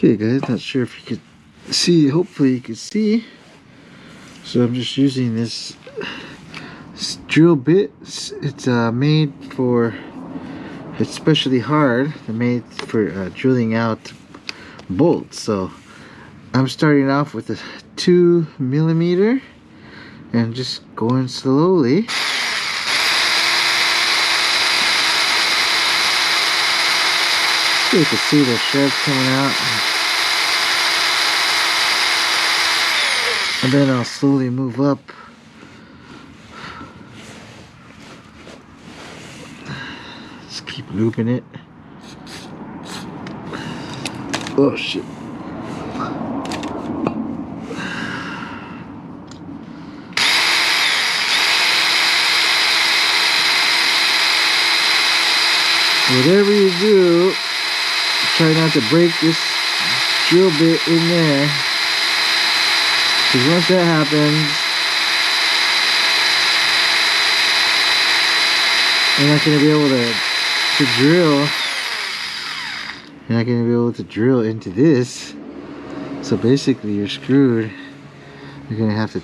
Okay guys, not sure if you could see, hopefully you could see. So I'm just using this drill bit. It's made for, it's especially hard, made for drilling out bolts. So I'm starting off with a 2mm and just going slowly. You can see the shreds coming out. And then I'll slowly move up. Just keep looping it. Oh shit. Whatever you do, try not to break this drill bit in there, because once that happens, you're not going to be able to drill. You're not going to be able to drill into this. So basically you're screwed. You're going to have to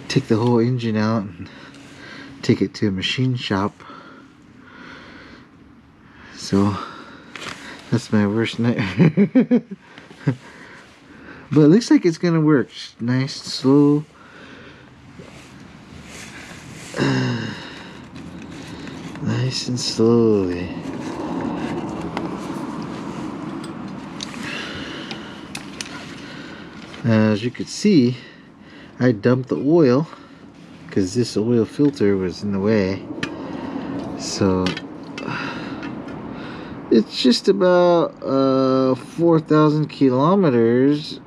take the whole engine out and take it to a machine shop. So that's my worst nightmare. But it looks like it's gonna work. Nice, slow. Nice and slowly. As you could see, I dumped the oil because this oil filter was in the way. So it's just about 4,000 kilometers,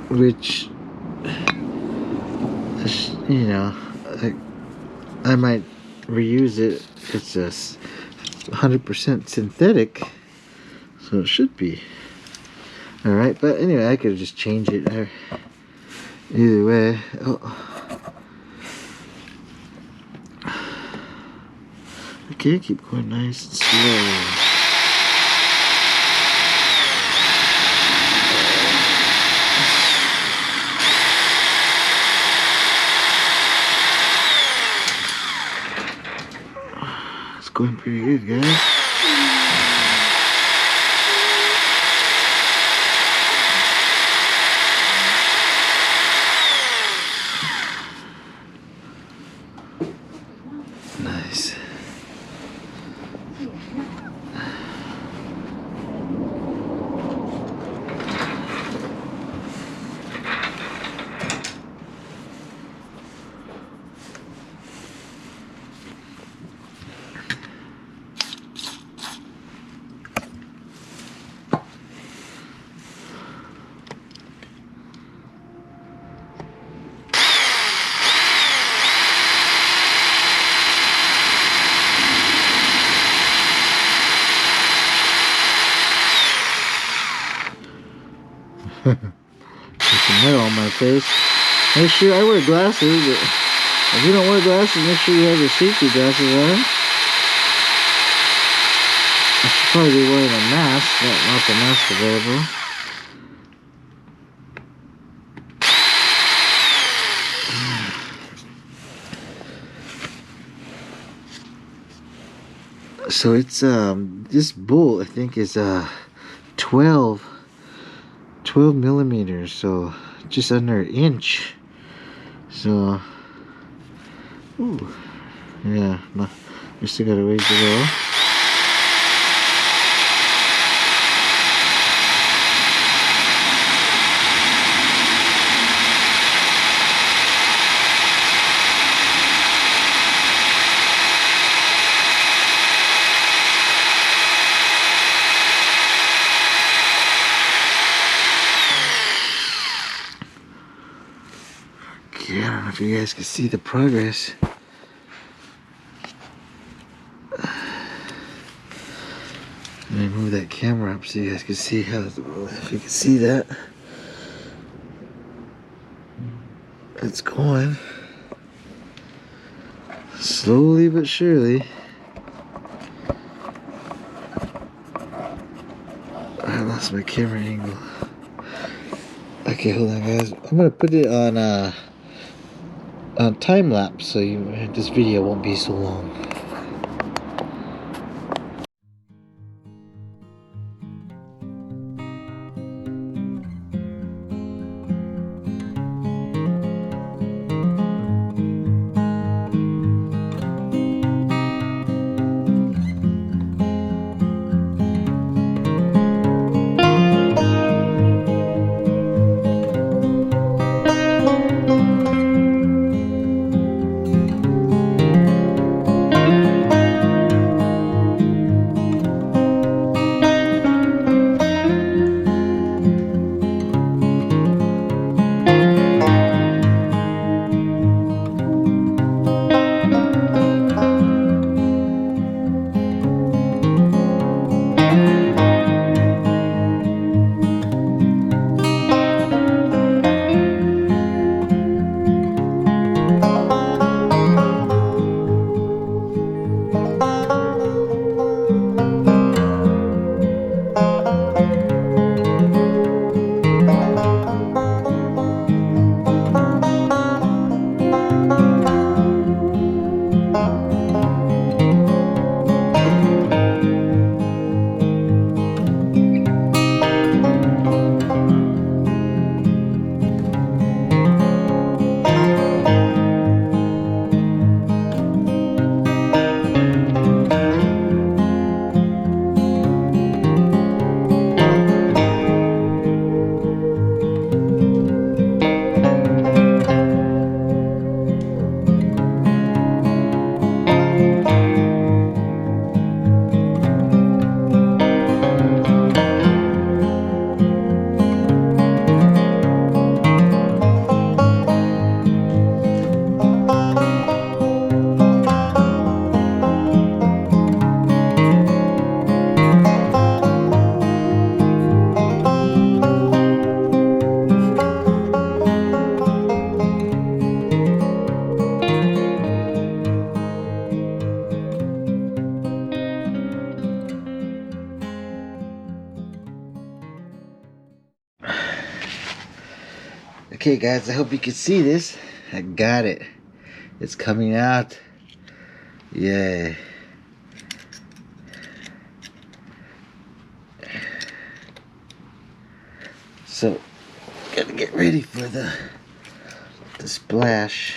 which, you know, I might reuse it. It's a 100% synthetic, so it should be alright. But anyway, I could just change it there. Either way. Okay, keep going nice and slow. It's going pretty good, guys. Nice. Get some metal on my face. Make sure I wear glasses, but if you don't wear glasses, make sure you have your safety glasses on. I should probably be wearing a mask, not the mask available. So it's this bolt I think is 12 millimeters, so just under an inch. So ooh, yeah, we still got a ways to go. Okay, I don't know if you guys can see the progress. Let me move that camera up so you guys can see how, if you can see that. It's going slowly but surely. Alright, let's That's my camera angle. Okay, hold on, guys. I'm gonna put it on time lapse so this video won't be so long. Okay, guys, I hope you can see this. I got it. It's coming out. Yay. So, gotta get ready for the splash.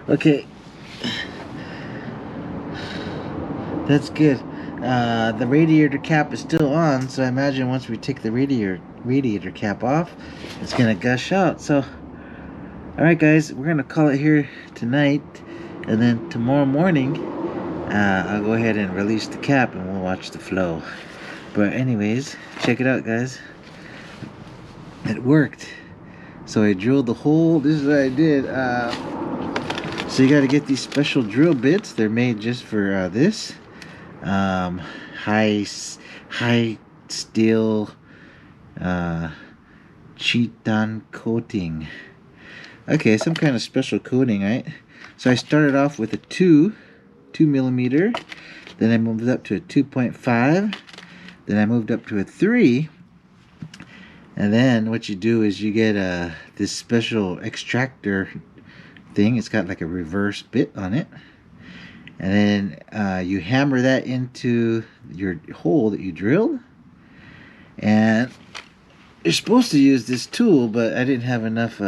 Okay, that's good. The radiator cap is still on, so I imagine once we take the radiator cap off, it's gonna gush out. So, all right, guys, we're gonna call it here tonight, and then tomorrow morning, I'll go ahead and release the cap, and we'll watch the flow. But anyways, check it out, guys. It worked. So I drilled the hole. This is what I did. So you got to get these special drill bits. They're made just for this high steel chitan coating. Okay, some kind of special coating, right? So I started off with a 2 millimeter. Then I moved up to a 2.5. Then I moved up to a 3. And then what you do is you get this special extractor thing. It's got like a reverse bit on it. And then you hammer that into your hole that you drilled. And you're supposed to use this tool, but I didn't have enough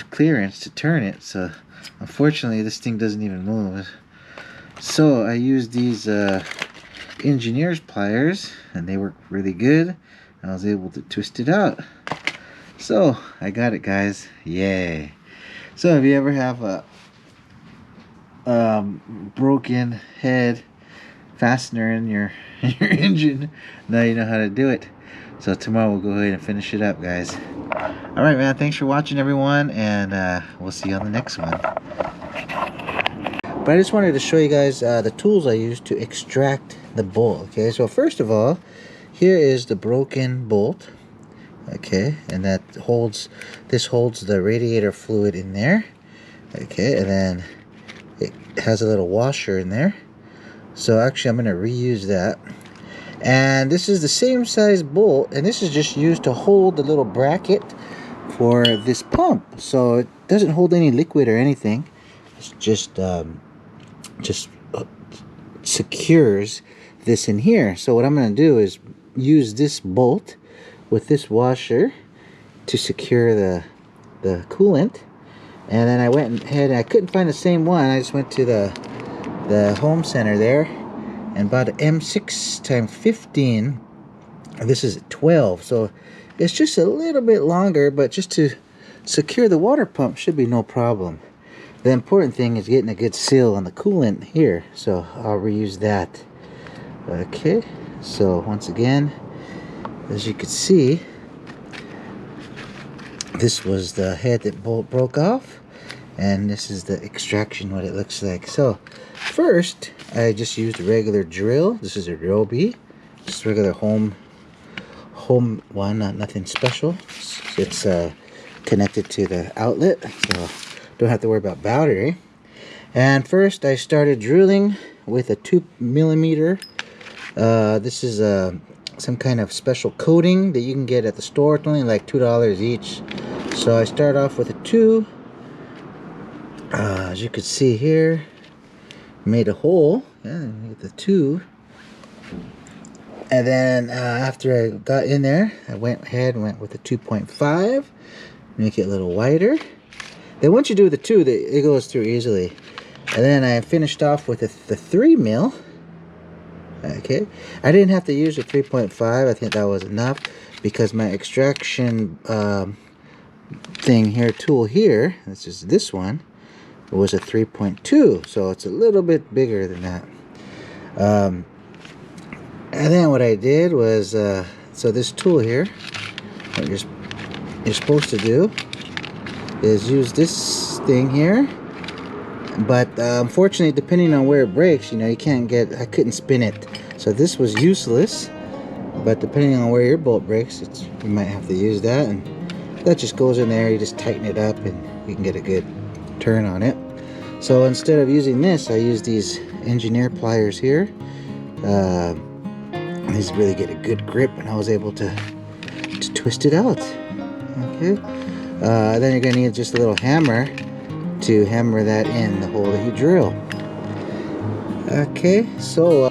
clearance to turn it, so unfortunately this thing doesn't even move. So I used these engineer's pliers, and they work really good. I was able to twist it out. So I got it, guys. Yay. So if you ever have a broken head fastener in your engine, now you know how to do it. So tomorrow we'll go ahead and finish it up, guys. Alright, man, thanks for watching, everyone, and we'll see you on the next one. But I just wanted to show you guys the tools I use to extract the bolt. Okay, so first of all, here is the broken bolt. Okay, and that holds the radiator fluid in there. Okay, and then it has a little washer in there. So actually I'm going to reuse that. And this is the same size bolt, and this is just used to hold the little bracket for this pump. So it doesn't hold any liquid or anything. It's just secures this in here. So what I'm going to do is use this bolt with this washer to secure the coolant. And then I went ahead and I couldn't find the same one. I just went to the home center there and bought an M6x15. This is 12, so it's just a little bit longer, but just to secure the water pump should be no problem. The important thing is getting a good seal on the coolant here, so I'll reuse that. Okay, so once again, as you can see, this was the head that bolt broke off, and this is the extraction, what it looks like. So first I just used a regular drill. This is a drill bit, just regular home one, nothing special. It's connected to the outlet, so don't have to worry about battery. And first I started drilling with a 2mm. This is some kind of special coating that you can get at the store. It's only like $2 each. So I start off with a 2. As you can see here, made a hole, with the 2. And then after I got in there, I went ahead and went with the 2.5, make it a little wider. Then once you do the 2, it goes through easily. And then I finished off with the 3mm. Okay, I didn't have to use a 3.5. I think that was enough because my extraction tool here, this is this one, was a 3.2, so it's a little bit bigger than that. And then what I did was, so this tool here, what you're supposed to do is use this thing here, but unfortunately, depending on where it breaks, you can't I couldn't spin it, so this was useless. But depending on where your bolt breaks, you might have to use that, and that just goes in there. You just tighten it up and you can get a good turn on it. So instead of using this, I use these engineer pliers here. These really get a good grip, and I was able to twist it out. Okay. Then you're going to need just a little hammer to hammer that in the hole that you drill. Okay, so